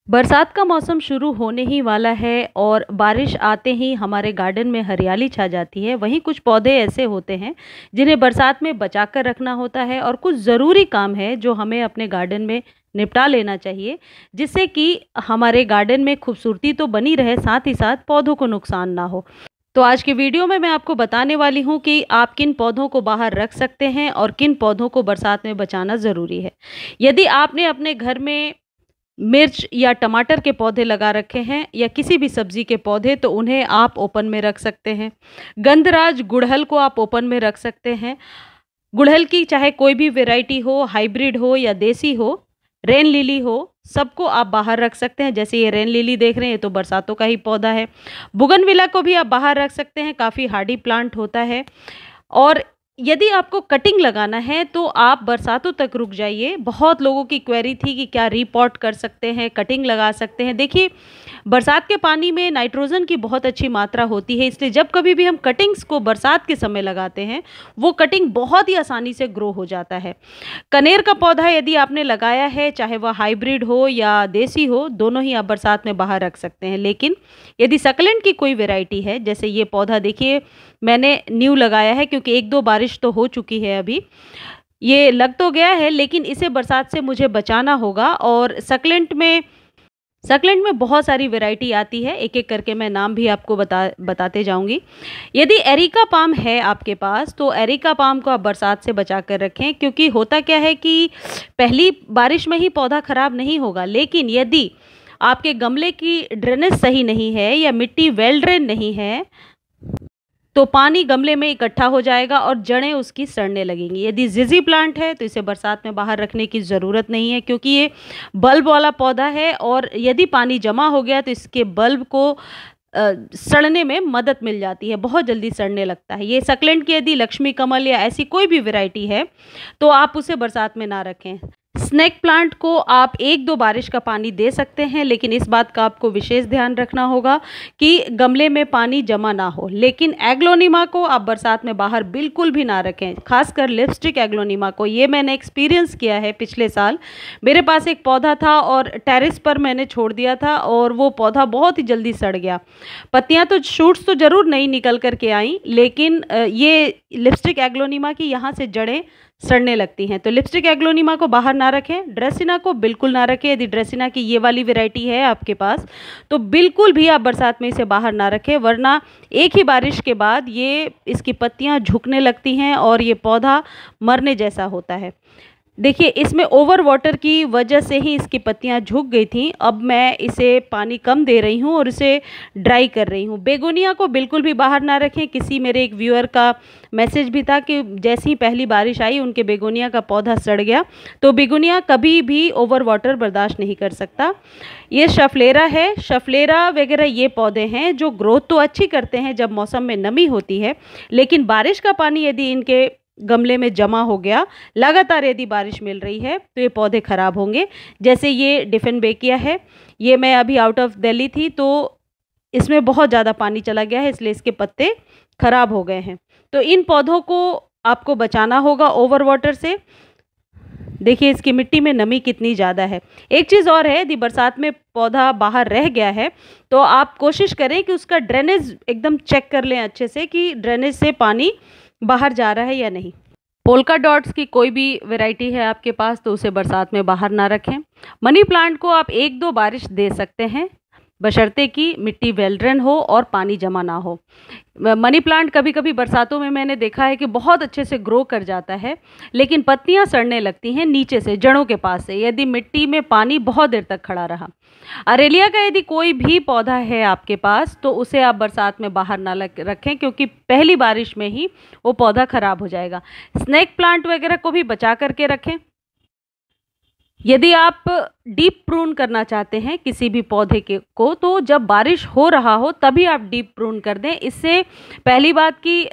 बरसात का मौसम शुरू होने ही वाला है और बारिश आते ही हमारे गार्डन में हरियाली छा जाती है। वहीं कुछ पौधे ऐसे होते हैं जिन्हें बरसात में बचा कर रखना होता है और कुछ ज़रूरी काम है जो हमें अपने गार्डन में निपटा लेना चाहिए, जिससे कि हमारे गार्डन में खूबसूरती तो बनी रहे, साथ ही साथ पौधों को नुकसान ना हो। तो आज की वीडियो में मैं आपको बताने वाली हूँ कि आप किन पौधों को बाहर रख सकते हैं और किन पौधों को बरसात में बचाना ज़रूरी है। यदि आपने अपने घर में मिर्च या टमाटर के पौधे लगा रखे हैं या किसी भी सब्जी के पौधे, तो उन्हें आप ओपन में रख सकते हैं। गंधराज गुड़हल को आप ओपन में रख सकते हैं। गुड़हल की चाहे कोई भी वैरायटी हो, हाइब्रिड हो या देसी हो, रेन लिली हो, सबको आप बाहर रख सकते हैं। जैसे ये रेन लिली देख रहे हैं, ये तो बरसातों का ही पौधा है। बुगनविला को भी आप बाहर रख सकते हैं, काफ़ी हार्डी प्लांट होता है। और यदि आपको कटिंग लगाना है तो आप बरसातों तक रुक जाइए। बहुत लोगों की क्वेरी थी कि क्या रीपॉट कर सकते हैं, कटिंग लगा सकते हैं। देखिए, बरसात के पानी में नाइट्रोजन की बहुत अच्छी मात्रा होती है, इसलिए जब कभी भी हम कटिंग्स को बरसात के समय लगाते हैं, वो कटिंग बहुत ही आसानी से ग्रो हो जाता है। कनेर का पौधा यदि आपने लगाया है, चाहे वह हाइब्रिड हो या देसी हो, दोनों ही आप बरसात में बाहर रख सकते हैं। लेकिन यदि सकलेंट की कोई वैरायटी है, जैसे ये पौधा देखिए मैंने न्यू लगाया है क्योंकि एक दो बारिश तो हो चुकी है, अभी ये लग तो गया है, लेकिन इसे बरसात से मुझे बचाना होगा। और सकलेंट में बहुत सारी वैरायटी आती है, एक एक करके मैं नाम भी आपको बताते जाऊंगी। यदि एरिका पाम है आपके पास, तो एरिका पाम को आप बरसात से बचा कर रखें, क्योंकि होता क्या है कि पहली बारिश में ही पौधा खराब नहीं होगा, लेकिन यदि आपके गमले की ड्रेनेज सही नहीं है या मिट्टी वेल ड्रेन नहीं है, तो पानी गमले में इकट्ठा हो जाएगा और जड़ें उसकी सड़ने लगेंगी। यदि जिजी प्लांट है तो इसे बरसात में बाहर रखने की ज़रूरत नहीं है, क्योंकि ये बल्ब वाला पौधा है और यदि पानी जमा हो गया तो इसके बल्ब को सड़ने में मदद मिल जाती है, बहुत जल्दी सड़ने लगता है। ये सकलेंट की यदि लक्ष्मी कमल या ऐसी कोई भी वैरायटी है तो आप उसे बरसात में ना रखें। स्नेक प्लांट को आप एक दो बारिश का पानी दे सकते हैं, लेकिन इस बात का आपको विशेष ध्यान रखना होगा कि गमले में पानी जमा ना हो। लेकिन एग्लोनिमा को आप बरसात में बाहर बिल्कुल भी ना रखें, खासकर लिपस्टिक एग्लोनिमा को। ये मैंने एक्सपीरियंस किया है पिछले साल। मेरे पास एक पौधा था और टेरेस पर मैंने छोड़ दिया था और वो पौधा बहुत ही जल्दी सड़ गया। पत्तियाँ तो, शूट्स तो ज़रूर नहीं निकल कर के आई, लेकिन ये लिपस्टिक एग्लोनिमा की यहाँ से जड़ें सड़ने लगती हैं। तो लिपस्टिक एग्लोनिमा को बाहर ना रखें, ड्रेसिना को बिल्कुल ना रखें। यदि ड्रेसिना की ये वाली वैरायटी है आपके पास, तो बिल्कुल भी आप बरसात में इसे बाहर ना रखें, वरना एक ही बारिश के बाद ये इसकी पत्तियां झुकने लगती हैं और ये पौधा मरने जैसा होता है। देखिए, इसमें ओवर वाटर की वजह से ही इसकी पत्तियां झुक गई थी। अब मैं इसे पानी कम दे रही हूं और इसे ड्राई कर रही हूं। बेगोनिया को बिल्कुल भी बाहर ना रखें। किसी मेरे एक व्यूअर का मैसेज भी था कि जैसे ही पहली बारिश आई उनके बेगोनिया का पौधा सड़ गया। तो बेगोनिया कभी भी ओवर वाटर बर्दाश्त नहीं कर सकता। ये शफलेरा है, शफलेरा वगैरह ये पौधे हैं जो ग्रोथ तो अच्छी करते हैं जब मौसम में नमी होती है, लेकिन बारिश का पानी यदि इनके गमले में जमा हो गया, लगातार यदि बारिश मिल रही है, तो ये पौधे खराब होंगे। जैसे ये डिफेनबेकिया है, ये मैं अभी आउट ऑफ दिल्ली थी तो इसमें बहुत ज़्यादा पानी चला गया है, इसलिए इसके पत्ते खराब हो गए हैं। तो इन पौधों को आपको बचाना होगा ओवर वाटर से। देखिए इसकी मिट्टी में नमी कितनी ज़्यादा है। एक चीज़ और है, यदि बरसात में पौधा बाहर रह गया है तो आप कोशिश करें कि उसका ड्रेनेज एकदम चेक कर लें अच्छे से कि ड्रेनेज से पानी बाहर जा रहा है या नहीं। पोल्का डॉट्स की कोई भी वैरायटी है आपके पास तो उसे बरसात में बाहर ना रखें। मनी प्लांट को आप एक दो बारिश दे सकते हैं, बशर्ते कि मिट्टी वेल ड्रेन हो और पानी जमा ना हो। मनी प्लांट कभी कभी बरसातों में मैंने देखा है कि बहुत अच्छे से ग्रो कर जाता है, लेकिन पत्तियां सड़ने लगती हैं नीचे से, जड़ों के पास से, यदि मिट्टी में पानी बहुत देर तक खड़ा रहा। अरेलिया का यदि कोई भी पौधा है आपके पास तो उसे आप बरसात में बाहर ना रखें, क्योंकि पहली बारिश में ही वो पौधा खराब हो जाएगा। स्नेक प्लांट वगैरह को भी बचा करके रखें। यदि आप डीप प्रून करना चाहते हैं किसी भी पौधे को, तो जब बारिश हो रहा हो तभी आप डीप प्रून कर दें। इससे पहली बात की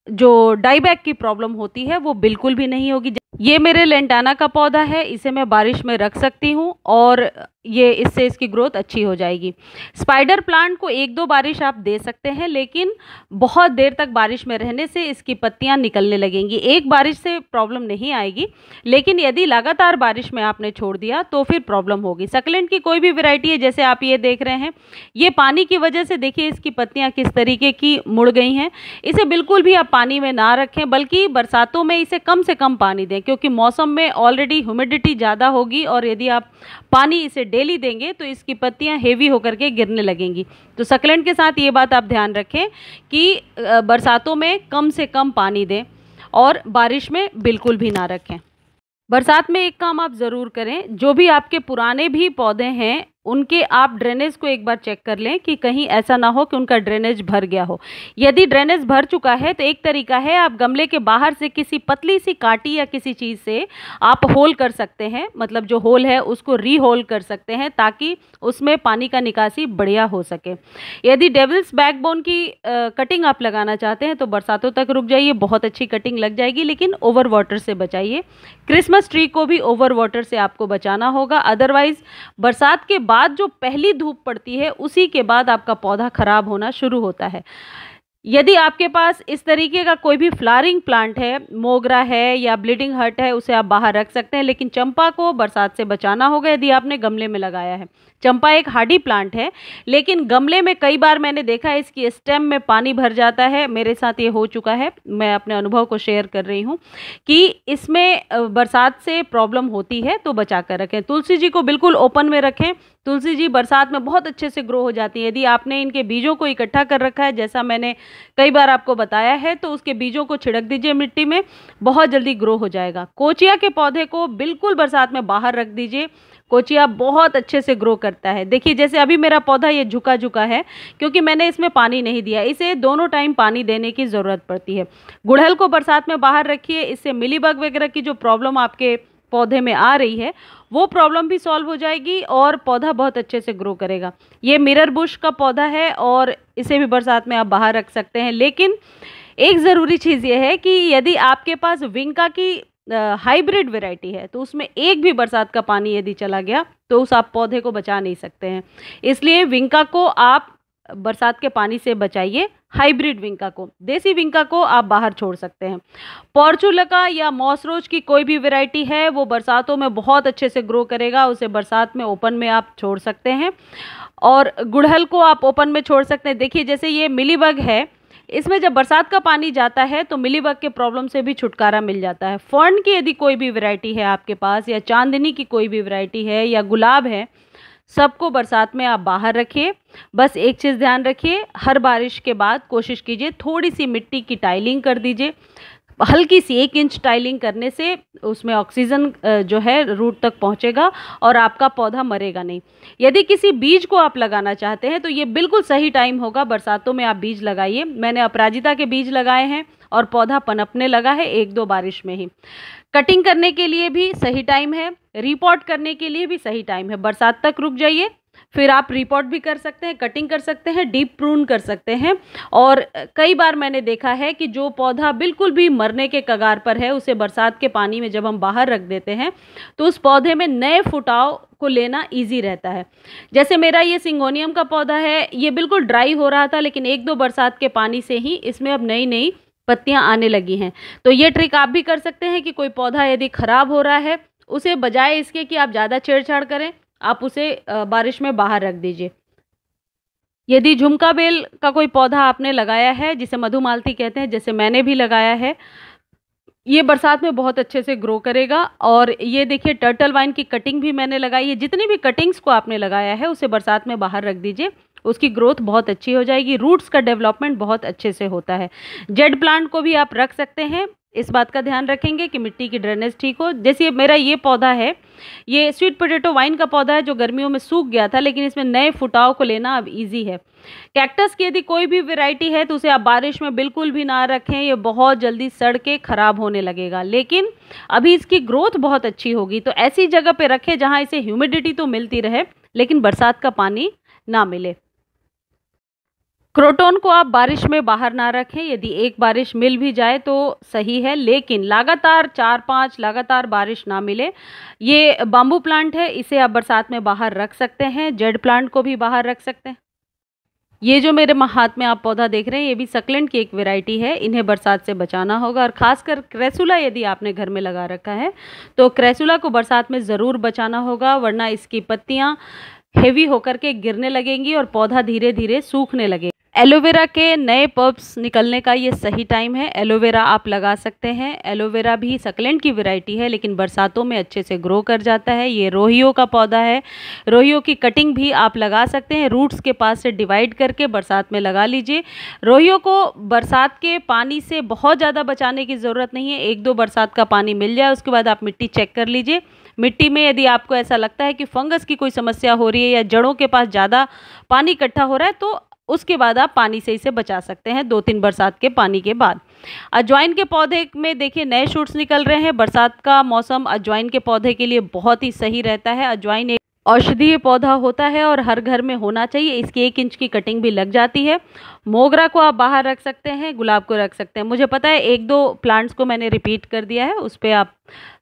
जो डाईबैक की प्रॉब्लम होती है वो बिल्कुल भी नहीं होगी। ये मेरे लेंटाना का पौधा है, इसे मैं बारिश में रख सकती हूँ और ये इससे इसकी ग्रोथ अच्छी हो जाएगी। स्पाइडर प्लांट को 1-2 बारिश आप दे सकते हैं, लेकिन बहुत देर तक बारिश में रहने से इसकी पत्तियां निकलने लगेंगी। एक बारिश से प्रॉब्लम नहीं आएगी, लेकिन यदि लगातार बारिश में आपने छोड़ दिया तो फिर प्रॉब्लम होगी। सक्लेंट की कोई भी वैरायटी है, जैसे आप ये देख रहे हैं, ये पानी की वजह से देखिए इसकी पत्तियां किस तरीके की मुड़ गई हैं। इसे बिल्कुल भी आप पानी में ना रखें, बल्कि बरसातों में इसे कम से कम पानी दें, क्योंकि मौसम में ऑलरेडी ह्यूमिडिटी ज़्यादा होगी और यदि आप पानी इसे डेली देंगे तो इसकी पत्तियां हेवी होकर के गिरने लगेंगी। तो सक्लेंट के साथ ये बात आप ध्यान रखें कि बरसातों में कम से कम पानी दें और बारिश में बिल्कुल भी ना रखें। बरसात में एक काम आप ज़रूर करें, जो भी आपके पुराने भी पौधे हैं उनके आप ड्रेनेज को एक बार चेक कर लें कि कहीं ऐसा ना हो कि उनका ड्रेनेज भर गया हो। यदि ड्रेनेज भर चुका है तो एक तरीका है, आप गमले के बाहर से किसी पतली सी काटी या किसी चीज़ से आप होल कर सकते हैं, मतलब जो होल है उसको री होल कर सकते हैं, ताकि उसमें पानी का निकासी बढ़िया हो सके। यदि डेविल्स बैकबोन की कटिंग आप लगाना चाहते हैं तो बरसातों तक रुक जाइए, बहुत अच्छी कटिंग लग जाएगी, लेकिन ओवर वाटर से बचाइए। क्रिसमस ट्री को भी ओवर वाटर से आपको बचाना होगा, अदरवाइज बरसात के बाद जो पहली धूप पड़ती है उसी के बाद आपका पौधा खराब होना शुरू होता है। यदि आपके पास इस तरीके का कोई भी फ्लावरिंग प्लांट है, मोगरा है या ब्लीडिंग हार्ट है, उसे आप बाहर रख सकते हैं, लेकिन चंपा को बरसात से बचाना होगा यदि आपने गमले में लगाया है। चंपा एक हार्डी प्लांट है, लेकिन गमले में कई बार मैंने देखा है इसकी स्टेम में पानी भर जाता है, मेरे साथ ये हो चुका है, मैं अपने अनुभव को शेयर कर रही हूँ कि इसमें बरसात से प्रॉब्लम होती है, तो बचा कर रखें। तुलसी जी को बिल्कुल ओपन में रखें, तुलसी जी बरसात में बहुत अच्छे से ग्रो हो जाती है। यदि आपने इनके बीजों को इकट्ठा कर रखा है, जैसा मैंने कई बार आपको बताया है, तो उसके बीजों को छिड़क दीजिए मिट्टी में, बहुत जल्दी ग्रो हो जाएगा। कोचिया के पौधे को बिल्कुल बरसात में बाहर रख दीजिए, कोचिया बहुत अच्छे से ग्रो करता है। देखिए जैसे अभी मेरा पौधा ये झुका झुका है, क्योंकि मैंने इसमें पानी नहीं दिया, इसे दोनों टाइम पानी देने की ज़रूरत पड़ती है। गुड़हल को बरसात में बाहर रखिए, इससे मिलीबग वगैरह की जो प्रॉब्लम आपके पौधे में आ रही है वो प्रॉब्लम भी सॉल्व हो जाएगी और पौधा बहुत अच्छे से ग्रो करेगा। ये मिरर बुश का पौधा है और इसे भी बरसात में आप बाहर रख सकते हैं, लेकिन एक ज़रूरी चीज़ ये है कि यदि आपके पास विंका की हाइब्रिड वैरायटी है तो उसमें एक भी बरसात का पानी यदि चला गया तो उस आप पौधे को बचा नहीं सकते हैं। इसलिए विंका को आप बरसात के पानी से बचाइए, हाइब्रिड विंका को, देसी विंका को आप बाहर छोड़ सकते हैं। पॉर्चुलका या मॉसरोज की कोई भी वैरायटी है वो बरसातों में बहुत अच्छे से ग्रो करेगा, उसे बरसात में ओपन में आप छोड़ सकते हैं और गुड़हल को आप ओपन में छोड़ सकते हैं। देखिए जैसे ये मिलीबग है, इसमें जब बरसात का पानी जाता है तो मिलीबग के प्रॉब्लम से भी छुटकारा मिल जाता है। फर्न की यदि कोई भी वैरायटी है आपके पास, या चांदनी की कोई भी वैरायटी है, या गुलाब है, सबको बरसात में आप बाहर रखिए। बस एक चीज़ ध्यान रखिए, हर बारिश के बाद कोशिश कीजिए थोड़ी सी मिट्टी की टाइलिंग कर दीजिए, हल्की सी 1 इंच टाइलिंग करने से उसमें ऑक्सीजन जो है रूट तक पहुंचेगा और आपका पौधा मरेगा नहीं। यदि किसी बीज को आप लगाना चाहते हैं तो ये बिल्कुल सही टाइम होगा, बरसातों में आप बीज लगाइए। मैंने अपराजिता के बीज लगाए हैं और पौधा पनपने लगा है 1-2 बारिश में ही। कटिंग करने के लिए भी सही टाइम है, रिपोर्ट करने के लिए भी सही टाइम है। बरसात तक रुक जाइए, फिर आप रिपोर्ट भी कर सकते हैं, कटिंग कर सकते हैं, डीप प्रून कर सकते हैं। और कई बार मैंने देखा है कि जो पौधा बिल्कुल भी मरने के कगार पर है उसे बरसात के पानी में जब हम बाहर रख देते हैं तो उस पौधे में नए फुटाव को लेना इजी रहता है। जैसे मेरा ये सिंगोनियम का पौधा है, ये बिल्कुल ड्राई हो रहा था, लेकिन 1-2 बरसात के पानी से ही इसमें अब नई नई पत्तियां आने लगी हैं। तो ये ट्रिक आप भी कर सकते हैं कि कोई पौधा यदि खराब हो रहा है, उसे बजाय इसके कि आप ज़्यादा छेड़छाड़ करें, आप उसे बारिश में बाहर रख दीजिए। यदि झुमका बेल का कोई पौधा आपने लगाया है, जिसे मधुमालती कहते हैं, जैसे मैंने भी लगाया है, ये बरसात में बहुत अच्छे से ग्रो करेगा। और ये देखिए टर्टल वाइन की कटिंग भी मैंने लगाई है। जितनी भी कटिंग्स को आपने लगाया है उसे बरसात में बाहर रख दीजिए, उसकी ग्रोथ बहुत अच्छी हो जाएगी, रूट्स का डेवलपमेंट बहुत अच्छे से होता है। जेड प्लांट को भी आप रख सकते हैं, इस बात का ध्यान रखेंगे कि मिट्टी की ड्रेनेज ठीक हो। जैसे मेरा ये पौधा है, ये स्वीट पोटैटो वाइन का पौधा है जो गर्मियों में सूख गया था, लेकिन इसमें नए फुटाव को लेना अब इजी है। कैक्टस की यदि कोई भी वैरायटी है तो उसे आप बारिश में बिल्कुल भी ना रखें, ये बहुत जल्दी सड़ के ख़राब होने लगेगा। लेकिन अभी इसकी ग्रोथ बहुत अच्छी होगी, तो ऐसी जगह पे रखें जहाँ इसे ह्यूमिडिटी तो मिलती रहे लेकिन बरसात का पानी ना मिले। क्रोटॉन को आप बारिश में बाहर ना रखें, यदि एक बारिश मिल भी जाए तो सही है, लेकिन लगातार 4-5 लगातार बारिश ना मिले। ये बाम्बू प्लांट है, इसे आप बरसात में बाहर रख सकते हैं। जेड प्लांट को भी बाहर रख सकते हैं। ये जो मेरे हाथ में आप पौधा देख रहे हैं, ये भी सक्लेंट की एक वैरायटी है। इन्हें बरसात से बचाना होगा, और ख़ासकर क्रेसुला यदि आपने घर में लगा रखा है तो क्रेसुला को बरसात में ज़रूर बचाना होगा, वरना इसकी पत्तियाँ हेवी होकर के गिरने लगेंगी और पौधा धीरे धीरे सूखने लगेगा। एलोवेरा के नए पल्प्स निकलने का ये सही टाइम है। एलोवेरा आप लगा सकते हैं। एलोवेरा भी सक्लेंट की वैरायटी है, लेकिन बरसातों में अच्छे से ग्रो कर जाता है। ये रोहियो का पौधा है। रोहियो की कटिंग भी आप लगा सकते हैं, रूट्स के पास से डिवाइड करके बरसात में लगा लीजिए। रोहियो को बरसात के पानी से बहुत ज़्यादा बचाने की ज़रूरत नहीं है। 1-2 बरसात का पानी मिल जाए, उसके बाद आप मिट्टी चेक कर लीजिए। मिट्टी में यदि आपको ऐसा लगता है कि फंगस की कोई समस्या हो रही है या जड़ों के पास ज़्यादा पानी इकट्ठा हो रहा है, तो उसके बाद आप पानी से इसे बचा सकते हैं 2-3 बरसात के पानी के बाद। अजवाइन के पौधे में देखिए नए शूट्स निकल रहे हैं। बरसात का मौसम अजवाइन के पौधे के लिए बहुत ही सही रहता है। अजवाइन एक औषधीय पौधा होता है और हर घर में होना चाहिए। इसकी 1 इंच की कटिंग भी लग जाती है। मोगरा को आप बाहर रख सकते हैं, गुलाब को रख सकते हैं। मुझे पता है 1-2 प्लांट्स को मैंने रिपीट कर दिया है, उस पर आप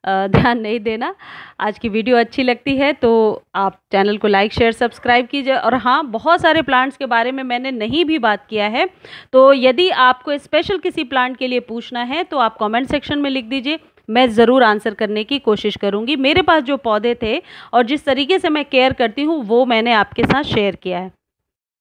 ध्यान नहीं देना। आज की वीडियो अच्छी लगती है तो आप चैनल को लाइक शेयर सब्सक्राइब कीजिए। और हाँ, बहुत सारे प्लांट्स के बारे में मैंने नहीं भी बात किया है, तो यदि आपको स्पेशल किसी प्लांट के लिए पूछना है तो आप कमेंट सेक्शन में लिख दीजिए, मैं ज़रूर आंसर करने की कोशिश करूँगी। मेरे पास जो पौधे थे और जिस तरीके से मैं केयर करती हूँ वो मैंने आपके साथ शेयर किया है।